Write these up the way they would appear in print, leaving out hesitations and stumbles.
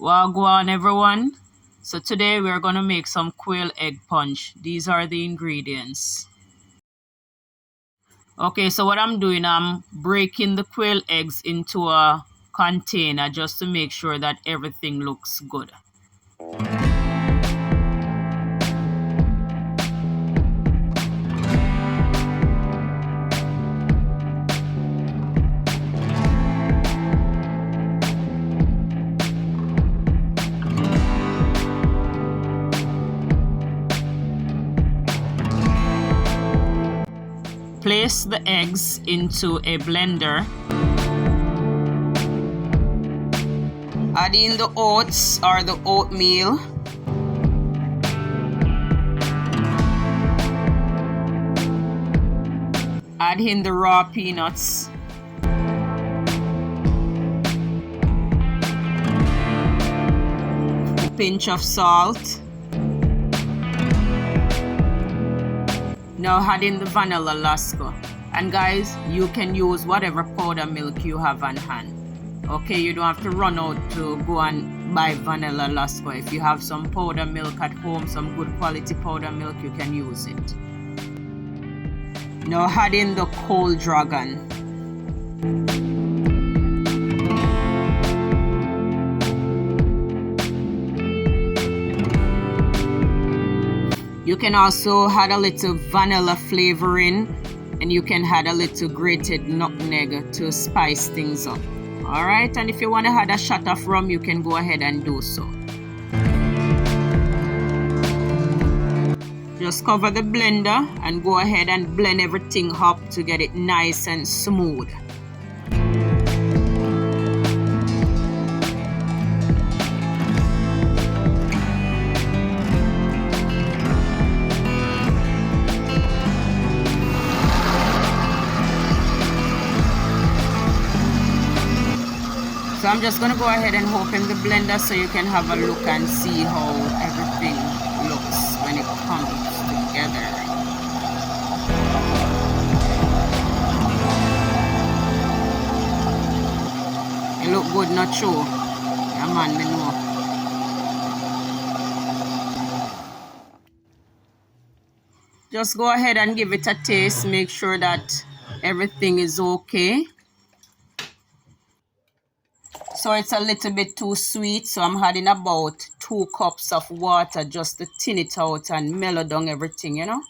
Wagwan everyone. So today we're going to make some quail egg punch. These are the ingredients. Okay, so what I'm doing, I'm breaking the quail eggs into a container just to make sure that everything looks good. Place the eggs into a blender. Add in the oats or the oatmeal. Add in the raw peanuts. A pinch of salt. Now add in the vanilla lasco. And guys, you can use whatever powder milk you have on hand. Okay, you don't have to run out to go and buy vanilla lasco. If you have some powder milk at home, some good quality powder milk, you can use it. Now add in the cold dragon. You can also add a little vanilla flavoring, and you can add a little grated nutmeg to spice things up. Alright, and if you want to add a shot of rum, you can go ahead and do so. Just cover the blender and go ahead and blend everything up to get it nice and smooth. So I'm just going to go ahead and open the blender so you can have a look and see how everything looks when it comes together. It look good, not sure. Yeah man, me know. Just go ahead and give it a taste. Make sure that everything is okay. So it's a little bit too sweet, so I'm adding about 2 cups of water just to thin it out and mellow down everything, you know.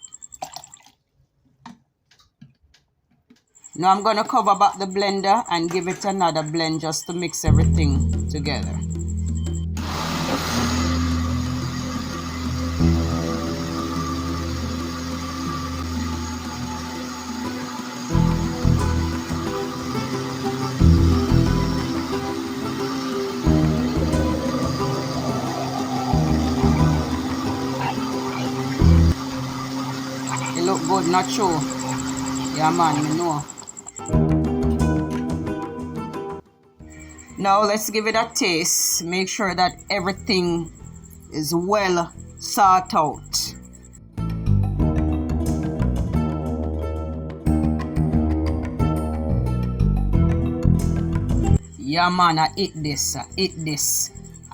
Now I'm going to cover back the blender and give it another blend just to mix everything together. It look good, not sure. Yeah man, you know. Now let's give it a taste. Make sure that everything is well sought out. Yeah man, I eat this.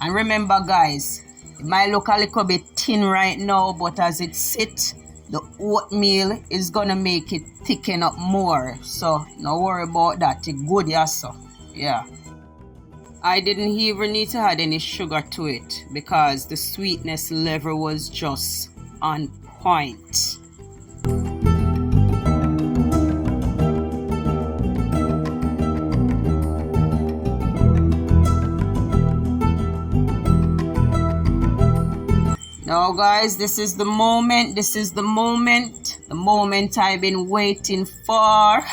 And remember guys, it might look a little bit thin right now, but as it sits, the oatmeal is gonna make it thicken up more. So no worry about that. It's good, yeah, so yeah. I didn't even need to add any sugar to it because the sweetness level was just on point. Now guys, this is the moment I've been waiting for.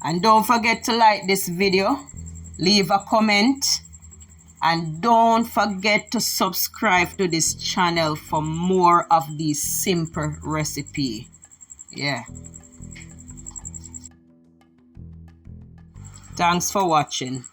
And don't forget to like this video, leave a comment, and don't forget to subscribe to this channel for more of these simple recipes. Yeah. Thanks for watching.